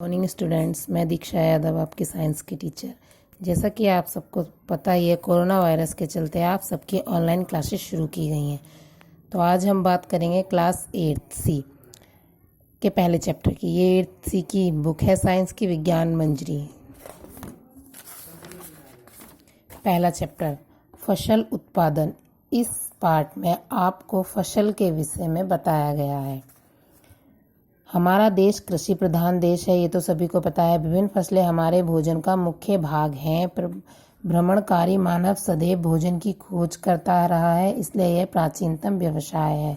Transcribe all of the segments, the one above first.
Morning students, मैं दीक्षा यादव आपकी science की टीचर। जैसा कि आप सबको पता ही है, कोरोना वायरस के चलते आप सबकी ऑनलाइन क्लासेस शुरू की गई हैं। तो आज हम बात करेंगे क्लास 8 सी के पहले चैप्टर की। ये 8 सी की बुक है साइंस की, विज्ञान मंजरी। पहला चैप्टर फसल उत्पादन। इस पार्ट में आपको फसल के विषय में बताया गया है। हमारा देश कृषि प्रधान देश है, ये तो सभी को पता है। विभिन्न फसलें हमारे भोजन का मुख्य भाग हैं। भ्रमणकारी मानव सदैव भोजन की खोज करता रहा है, इसलिए यह प्राचीनतम व्यवसाय है।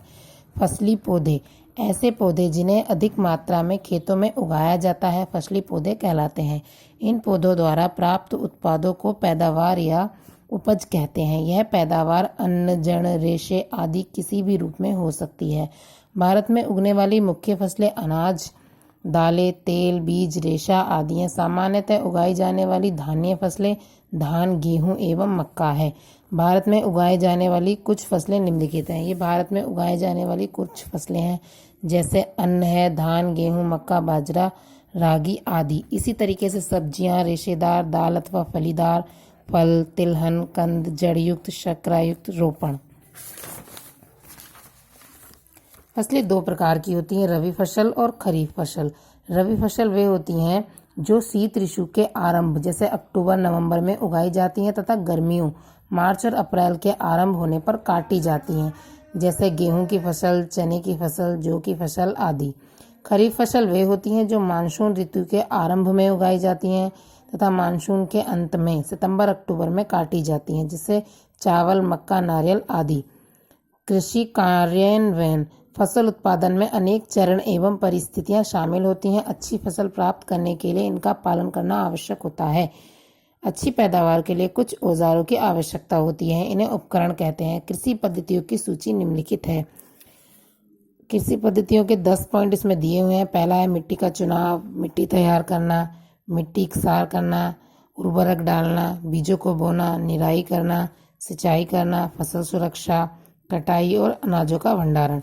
फसली पौधे ऐसे पौधे जिन्हें अधिक मात्रा में खेतों में उगाया जाता है, फसली पौधे कहलाते हैं। इन पौधों द्वारा प्राप्त उत्पादों को पैदावार या उपज कहते हैं। यह पैदावार अन्न, जड़, रेशे आदि किसी भी रूप में हो सकती है। भारत में उगने वाली मुख्य फसलें अनाज, दालें, तेल, बीज, रेशा आदि हैं। सामान्यतः उगाई जाने वाली धान्य फसलें धान, गेहूं एवं मक्का है। भारत में उगाई जाने वाली कुछ फसलें निम्नलिखित हैं। ये भारत में उगाई जाने वाली कुछ फसलें हैं, जैसे अन्न है धान, गेहूं, मक्का, बाजरा, रागी आदि। इसी तरीके से सब्जियां, रेशेदार, दाल अथवा फलीदार, फल, तिलहन, कंद, जड़युक्त, शर्करायुक्त, रोपण। फसलें दो प्रकार की होती हैं, रबी फसल और खरीफ फसल। रबी फसल वे होती हैं जो शीत ऋतु के आरंभ जैसे अक्टूबर नवंबर में उगाई जाती हैं तथा गर्मियों मार्च और अप्रैल के आरंभ होने पर काटी जाती हैं, जैसे गेहूं की फसल, चने की फसल, जौ की फसल आदि। खरीफ फसल वे होती हैं जो मानसून ऋतु के आरंभ में उगाई जाती हैं तथा मानसून के अंत में सितंबर अक्टूबर में काटी जाती हैं, जिससे चावल, मक्का, नारियल आदि। कृषि कार्यान्वयन फसल उत्पादन में अनेक चरण एवं परिस्थितियां शामिल होती हैं। अच्छी फसल प्राप्त करने के लिए इनका पालन करना आवश्यक होता है। अच्छी पैदावार के लिए कुछ औजारों की आवश्यकता होती है, इन्हें उपकरण कहते हैं। कृषि पद्धतियों की सूची निम्नलिखित है। कृषि पद्धतियों के 10 पॉइंट इसमें दिए हुए हैं। पहला है मिट्टी का चुनाव, मिट्टी तैयार करना, मिट्टी एकसार करना, उर्वरक डालना, बीजों को बोना, निराई करना, सिंचाई करना, फसल सुरक्षा, कटाई और अनाजों का भंडारण।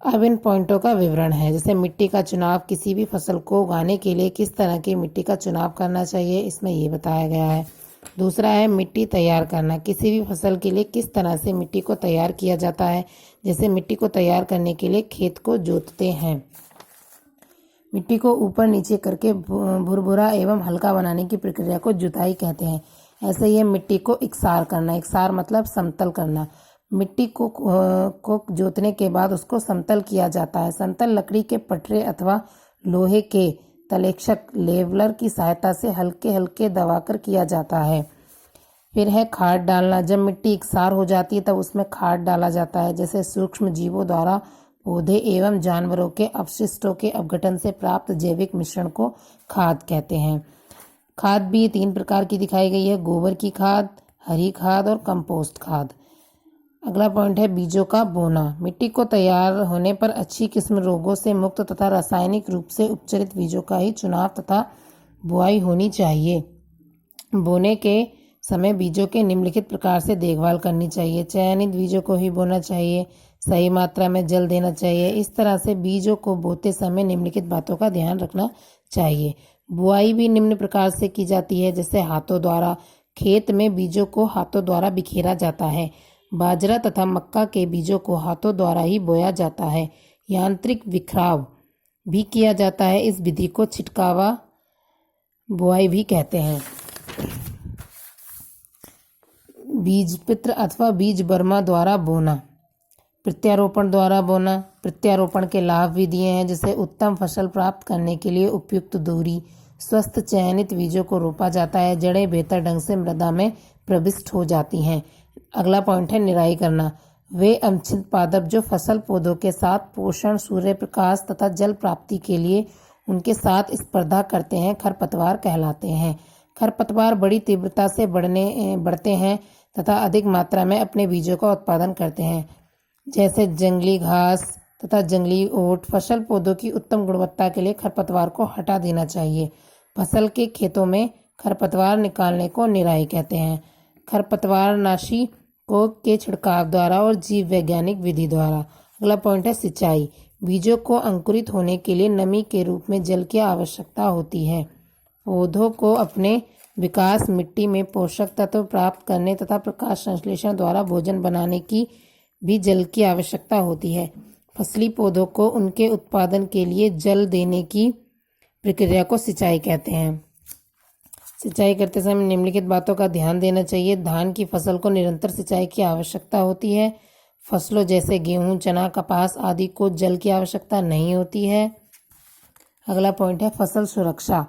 अब इन पॉइंटों का विवरण है। जैसे मिट्टी का चुनाव, किसी भी फसल को उगाने के लिए किस तरह की मिट्टी का चुनाव करना चाहिए, इसमें ये बताया गया है। दूसरा है मिट्टी तैयार करना, किसी भी फसल के लिए किस तरह से मिट्टी को तैयार किया जाता है। जैसे मिट्टी को तैयार करने के लिए खेत को जोतते हैं। मिट्टी को ऊपर नीचे करके भुरभुरा एवं हल्का बनाने की प्रक्रिया को जुताई कहते हैं। ऐसे ही मिट्टी को इकसार करना, इकसार मतलब समतल करना। मिट्टी को जोतने के बाद उसको समतल किया जाता है। समतल लकड़ी के पटरे अथवा लोहे के तलेक्षक लेवलर की सहायता से हल्के हल्के दबाकर किया जाता है। फिर है खाद डालना। जब मिट्टी इकसार हो जाती है तब उसमें खाद डाला जाता है, जैसे सूक्ष्म जीवों द्वारा पौधे एवं जानवरों के अपशिष्टों के अपघटन से प्राप्त जैविक मिश्रण को खाद कहते हैं। खाद भी 3 प्रकार की दिखाई गई है, गोबर की खाद, हरी खाद और कंपोस्ट खाद। अगला पॉइंट है बीजों का बोना। मिट्टी को तैयार होने पर अच्छी किस्म, रोगों से मुक्त तथा रासायनिक रूप से उपचारित बीजों का ही चुनाव तथा बुआई होनी चाहिए। बोने के समय बीजों के निम्नलिखित प्रकार से देखभाल करनी चाहिए। चयनित बीजों को ही बोना चाहिए, सही मात्रा में जल देना चाहिए। इस तरह से बीजों को बोते समय निम्नलिखित बातों का ध्यान रखना चाहिए। बुआई भी निम्न प्रकार से की जाती है, जैसे हाथों द्वारा। खेत में बीजों को हाथों द्वारा बिखेरा जाता है। बाजरा तथा मक्का के बीजों को हाथों द्वारा ही बोया जाता है। यांत्रिक बिखराव भी किया जाता है। इस विधि को छिटकावा बुआई भी कहते हैं। बीजपित्र अथवा बीज बर्मा द्वारा बोना, प्रत्यारोपण द्वारा बोना। प्रत्यारोपण के लाभ भी दिए हैं, जैसे उत्तम फसल प्राप्त करने के लिए उपयुक्त दूरी, स्वस्थ चयनित बीजों को रोपा जाता है, जड़ें बेहतर ढंग से मृदा में प्रविष्ट हो जाती हैं। अगला पॉइंट है निराई करना। वे अनिश्चित पादप जो फसल पौधों के साथ पोषण, सूर्य प्रकाश तथा जल प्राप्ति के लिए उनके साथ स्पर्धा करते हैं, खरपतवार कहलाते हैं। खरपतवार बड़ी तीव्रता से बढ़ते हैं तथा अधिक मात्रा में अपने बीजों का उत्पादन करते हैं, जैसे जंगली घास तथा जंगली ओट। फसल पौधों की उत्तम गुणवत्ता के लिए खरपतवार को हटा देना चाहिए। फसल के खेतों में खरपतवार निकालने को निराई कहते हैं। खरपतवारनाशी को के छिड़काव द्वारा और जीव वैज्ञानिक विधि द्वारा। अगला पॉइंट है सिंचाई। बीजों को अंकुरित होने के लिए नमी के रूप में जल की आवश्यकता होती है। पौधों को अपने विकास, मिट्टी में पोषक तत्व प्राप्त करने तथा प्रकाश संश्लेषण द्वारा भोजन बनाने की भी जल की आवश्यकता होती है। फसली पौधों को उनके उत्पादन के लिए जल देने की प्रक्रिया को सिंचाई कहते हैं। सिंचाई करते समय निम्नलिखित बातों का ध्यान देना चाहिए। धान की फसल को निरंतर सिंचाई की आवश्यकता होती है। फसलों जैसे गेहूं, चना, कपास आदि को जल की आवश्यकता नहीं होती है। अगला पॉइंट है फसल सुरक्षा।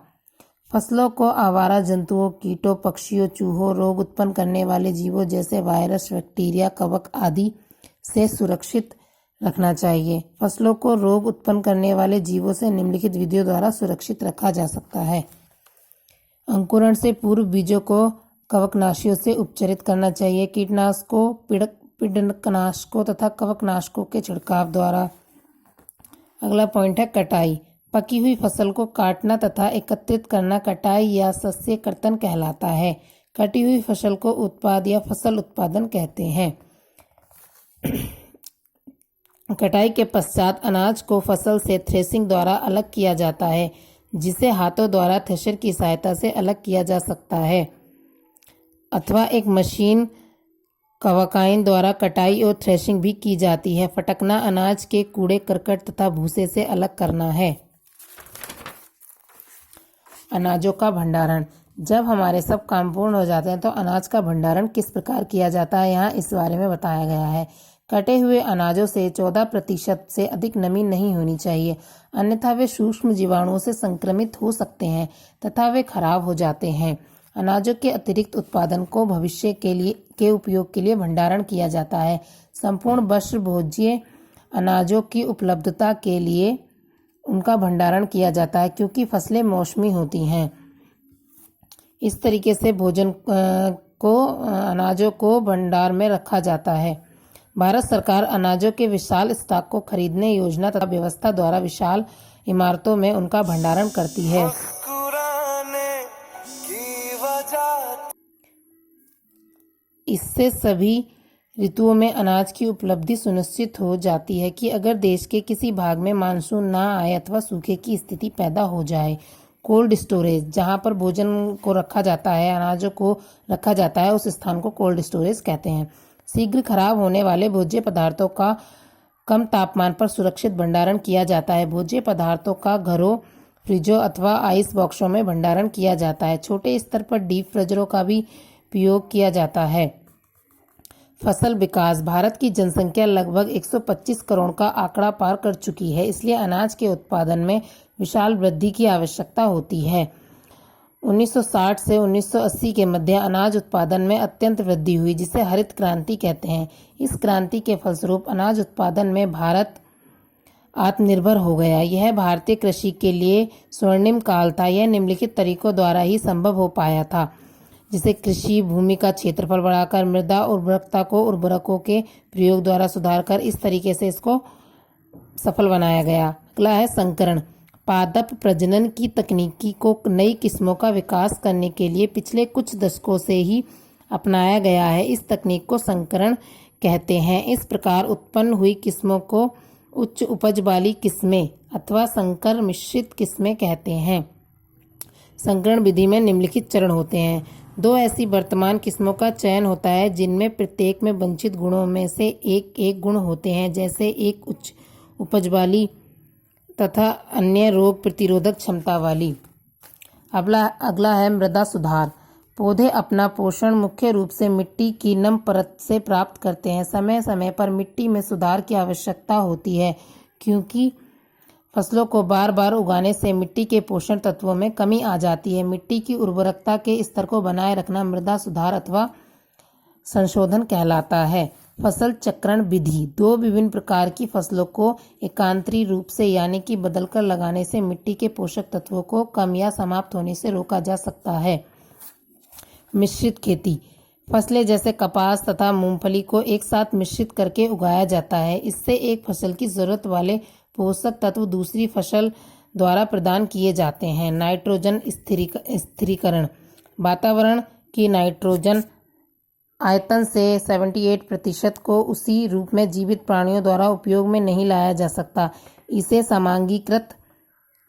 फसलों को आवारा जंतुओं, कीटों, पक्षियों, चूहों, रोग उत्पन्न करने वाले जीवों जैसे वायरस, बैक्टीरिया, कवक आदि से सुरक्षित रखना चाहिए। फसलों को रोग उत्पन्न करने वाले जीवों से निम्नलिखित विधियों द्वारा सुरक्षित रखा जा सकता है। अंकुरण से पूर्व बीजों को कवकनाशियों से उपचारित करना चाहिए। कीटनाशकों, पीड़कनाशकों तथा कवकनाशकों के छिड़काव द्वारा। अगला पॉइंट है कटाई। पकी हुई फसल को काटना तथा एकत्रित करना कटाई या सस्य कर्तन कहलाता है। कटी हुई फसल को उत्पाद या फसल उत्पादन कहते हैं। कटाई के पश्चात अनाज को फसल से थ्रेसिंग द्वारा अलग किया जाता है, जिसे हाथों द्वारा थ्रेशर की सहायता से अलग किया जा सकता है अथवा एक मशीन कवकाइन द्वारा कटाई और थ्रेशिंग भी की जाती है। फटकना अनाज के कूड़े करकट तथा भूसे से अलग करना है। अनाजों का भंडारण। जब हमारे सब काम पूर्ण हो जाते हैं तो अनाज का भंडारण किस प्रकार किया जाता है, यहाँ इस बारे में बताया गया है। कटे हुए अनाजों से 14% से अधिक नमी नहीं होनी चाहिए, अन्यथा वे सूक्ष्म जीवाणुओं से संक्रमित हो सकते हैं तथा वे खराब हो जाते हैं। अनाजों के अतिरिक्त उत्पादन को भविष्य के उपयोग के लिए भंडारण किया जाता है। संपूर्ण वर्ष भोज्य अनाजों की उपलब्धता के लिए उनका भंडारण किया जाता है, क्योंकि फसलें मौसमी होती हैं। इस तरीके से भोजन को अनाजों को भंडार में रखा जाता है। भारत सरकार अनाजों के विशाल स्टॉक को खरीदने योजना तथा व्यवस्था द्वारा विशाल इमारतों में उनका भंडारण करती है। इससे सभी ऋतुओं में अनाज की उपलब्धि सुनिश्चित हो जाती है कि अगर देश के किसी भाग में मानसून ना आए अथवा सूखे की स्थिति पैदा हो जाए। Cold storage. जहां पर भोजन को रखा जाता है, अनाजों को रखा जाता है, उस स्थान को कोल्ड स्टोरेज कहते हैं। शीघ्र खराब होने वाले भोज्य पदार्थों का कम तापमान पर सुरक्षित भंडारण किया जाता है। भोज्य पदार्थों का घरों, फ्रिजों अथवा आइस बॉक्सों में भंडारण किया जाता है। छोटे स्तर पर डीप फ्रीजरों का भी प्रयोग किया जाता है। फसल विकास। भारत की जनसंख्या लगभग 125 करोड़ का आंकड़ा पार कर चुकी है, इसलिए अनाज के उत्पादन में विशाल वृद्धि की आवश्यकता होती है। 1960 से 1980 के मध्य अनाज उत्पादन में अत्यंत वृद्धि हुई, जिसे हरित क्रांति कहते हैं। इस क्रांति के फलस्वरूप अनाज उत्पादन में भारत आत्मनिर्भर हो गया। यह भारतीय कृषि के लिए स्वर्णिम काल था। यह निम्नलिखित तरीकों द्वारा ही संभव हो पाया था, जिसे कृषि भूमि का क्षेत्रफल बढ़ाकर, मृदा उर्वरकता को उर्वरकों के प्रयोग द्वारा सुधार कर, इस तरीके से इसको सफल बनाया गया। अगला है संकरण। पादप प्रजनन की तकनीकी को नई किस्मों का विकास करने के लिए पिछले कुछ दशकों से ही अपनाया गया है। इस तकनीक को संकरण कहते हैं। इस प्रकार उत्पन्न हुई किस्मों को उच्च उपज वाली किस्में अथवा संकर मिश्रित किस्में कहते हैं। संकरण विधि में निम्नलिखित चरण होते हैं। 2 ऐसी वर्तमान किस्मों का चयन होता है जिनमें प्रत्येक में वांछित गुणों में से एक गुण होते हैं, जैसे एक उच्च उपज वाली तथा अन्य रोग प्रतिरोधक क्षमता वाली। अगला है मृदा सुधार। पौधे अपना पोषण मुख्य रूप से मिट्टी की नम परत से प्राप्त करते हैं। समय समय पर मिट्टी में सुधार की आवश्यकता होती है, क्योंकि फसलों को बार बार उगाने से मिट्टी के पोषण तत्वों में कमी आ जाती है। मिट्टी की उर्वरकता के स्तर को बनाए रखना मृदा सुधार अथवा संशोधन कहलाता है। फसल चक्रण विधि। 2 विभिन्न प्रकार की फसलों को एकांतरी रूप से यानी कि बदलकर लगाने से मिट्टी के पोषक तत्वों को कम या समाप्त होने से रोका जा सकता है। मिश्रित खेती। फसलें जैसे कपास तथा मूंगफली को एक साथ मिश्रित करके उगाया जाता है। इससे एक फसल की जरूरत वाले पोषक तत्व दूसरी फसल द्वारा प्रदान किए जाते हैं। नाइट्रोजन स्थिरीकरण। वातावरण की नाइट्रोजन आयतन से 78% को उसी रूप में जीवित प्राणियों द्वारा उपयोग में नहीं लाया जा सकता। इसे समांगीकृत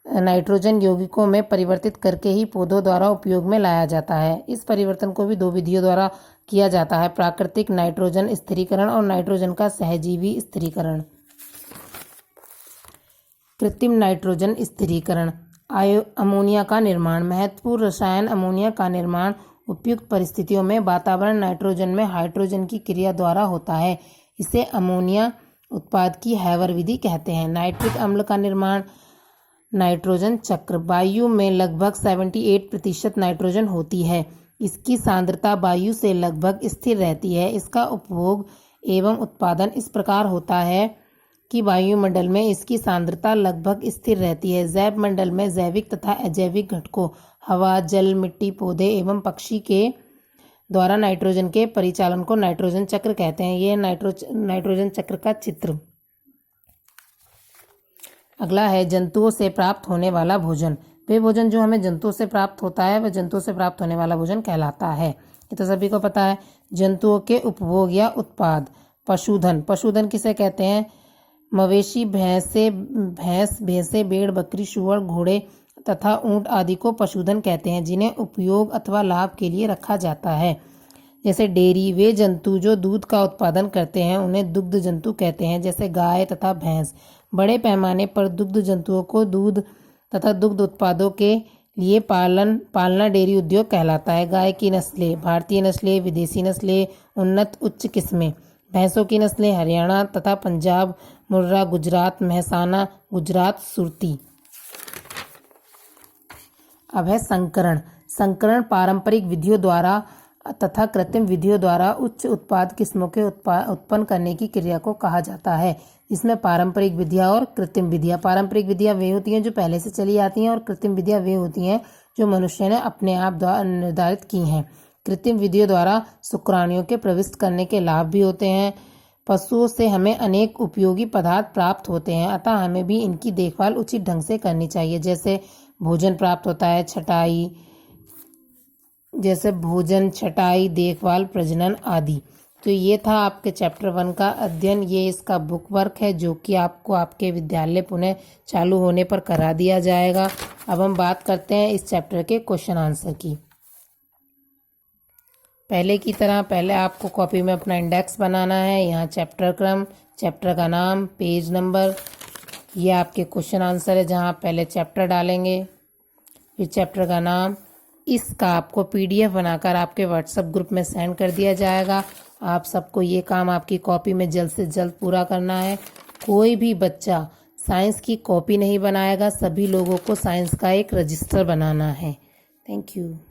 नाइट्रोजन यौगिकों में परिवर्तित करके ही पौधों द्वारा उपयोग में लाया जाता है। इस परिवर्तन को भी दो विधियों द्वारा किया जाता है, प्राकृतिक नाइट्रोजन स्थिरीकरण और नाइट्रोजन का सहजीवी स्थिरीकरण। कृत्रिम नाइट्रोजन स्थिरीकरण। अमोनिया का निर्माण। महत्वपूर्ण रसायन अमोनिया का निर्माण उपयुक्त परिस्थितियों में वातावरण नाइट्रोजन में हाइड्रोजन की क्रिया द्वारा होता है। इसे अमोनिया उत्पाद की हैवर विधि कहते हैं। नाइट्रिक अम्ल का निर्माण। नाइट्रोजन चक्र। वायु में लगभग 78% नाइट्रोजन होती है। इसकी सांद्रता वायु से लगभग स्थिर रहती है। इसका उपभोग एवं उत्पादन इस प्रकार होता है कि वायुमंडल में इसकी सांद्रता लगभग स्थिर रहती है। जैव मंडल में जैविक तथा अजैविक घटकों हवा, जल, मिट्टी, पौधे एवं पक्षी के द्वारा नाइट्रोजन के परिचालन को नाइट्रोजन चक्र कहते हैं। यह नाइट्रोजन चक्र का चित्र। अगला है जंतुओं से प्राप्त होने वाला भोजन। वे भोजन जो हमें जंतुओं से प्राप्त होता है वह जंतुओं से प्राप्त होने वाला भोजन कहलाता है। ये तो सभी को पता है। जंतुओं के उपभोग या उत्पाद। पशुधन। पशुधन किसे कहते हैं? मवेशी, भैंसे, भेड़, बकरी, सूअर, घोड़े तथा ऊंट आदि को पशुधन कहते हैं, जिन्हें उपयोग अथवा लाभ के लिए रखा जाता है। जैसे डेयरी। वे जंतु जो दूध का उत्पादन करते हैं उन्हें दुग्ध जंतु कहते हैं, जैसे गाय तथा भैंस। बड़े पैमाने पर दुग्ध जंतुओं को दूध तथा दुग्ध उत्पादों के लिए पालना डेयरी उद्योग कहलाता है। गाय की नस्लें। भारतीय नस्लें, विदेशी नस्लें, उन्नत उच्च किस्में। भैंसों की नस्लें हरियाणा तथा पंजाब, मुर्रा गुजरात, मेहसाना गुजरात, सुरती। अब है संकरण। संकरण पारंपरिक विधियों द्वारा तथा कृत्रिम विधियों द्वारा उच्च उत्पाद किस्मों के उत्पन्न करने की क्रिया को कहा जाता है। इसमें पारंपरिक विधियां और कृत्रिम विधियां। पारंपरिक विधियां वे होती हैं जो पहले से चली आती हैं और कृत्रिम विधियां वे होती हैं जो मनुष्य ने अपने आप द्वारा निर्धारित की हैं। कृत्रिम विधियों द्वारा शुक्राणुओं के प्रविष्ट करने के लाभ भी होते हैं। पशुओं से हमें अनेक उपयोगी पदार्थ प्राप्त होते हैं, अतः हमें भी इनकी देखभाल उचित ढंग से करनी चाहिए। जैसे भोजन प्राप्त होता है, छटाई, देखभाल, प्रजनन आदि। तो ये था आपके चैप्टर 1 का अध्ययन। ये इसका बुक वर्क है जो कि आपको आपके विद्यालय पुनः चालू होने पर करा दिया जाएगा। अब हम बात करते हैं इस चैप्टर के क्वेश्चन आंसर की। पहले की तरह पहले आपको कॉपी में अपना इंडेक्स बनाना है। यहाँ चैप्टर क्रम, चैप्टर का नाम, पेज नंबर, ये आपके क्वेश्चन आंसर है जहाँ आप पहले चैप्टर डालेंगे, फिर चैप्टर का नाम। इसका आपको PDF बनाकर आपके व्हाट्सएप ग्रुप में सेंड कर दिया जाएगा। आप सबको ये काम आपकी कॉपी में जल्द से जल्द पूरा करना है। कोई भी बच्चा साइंस की कॉपी नहीं बनाएगा, सभी लोगों को साइंस का एक रजिस्टर बनाना है। Thank you.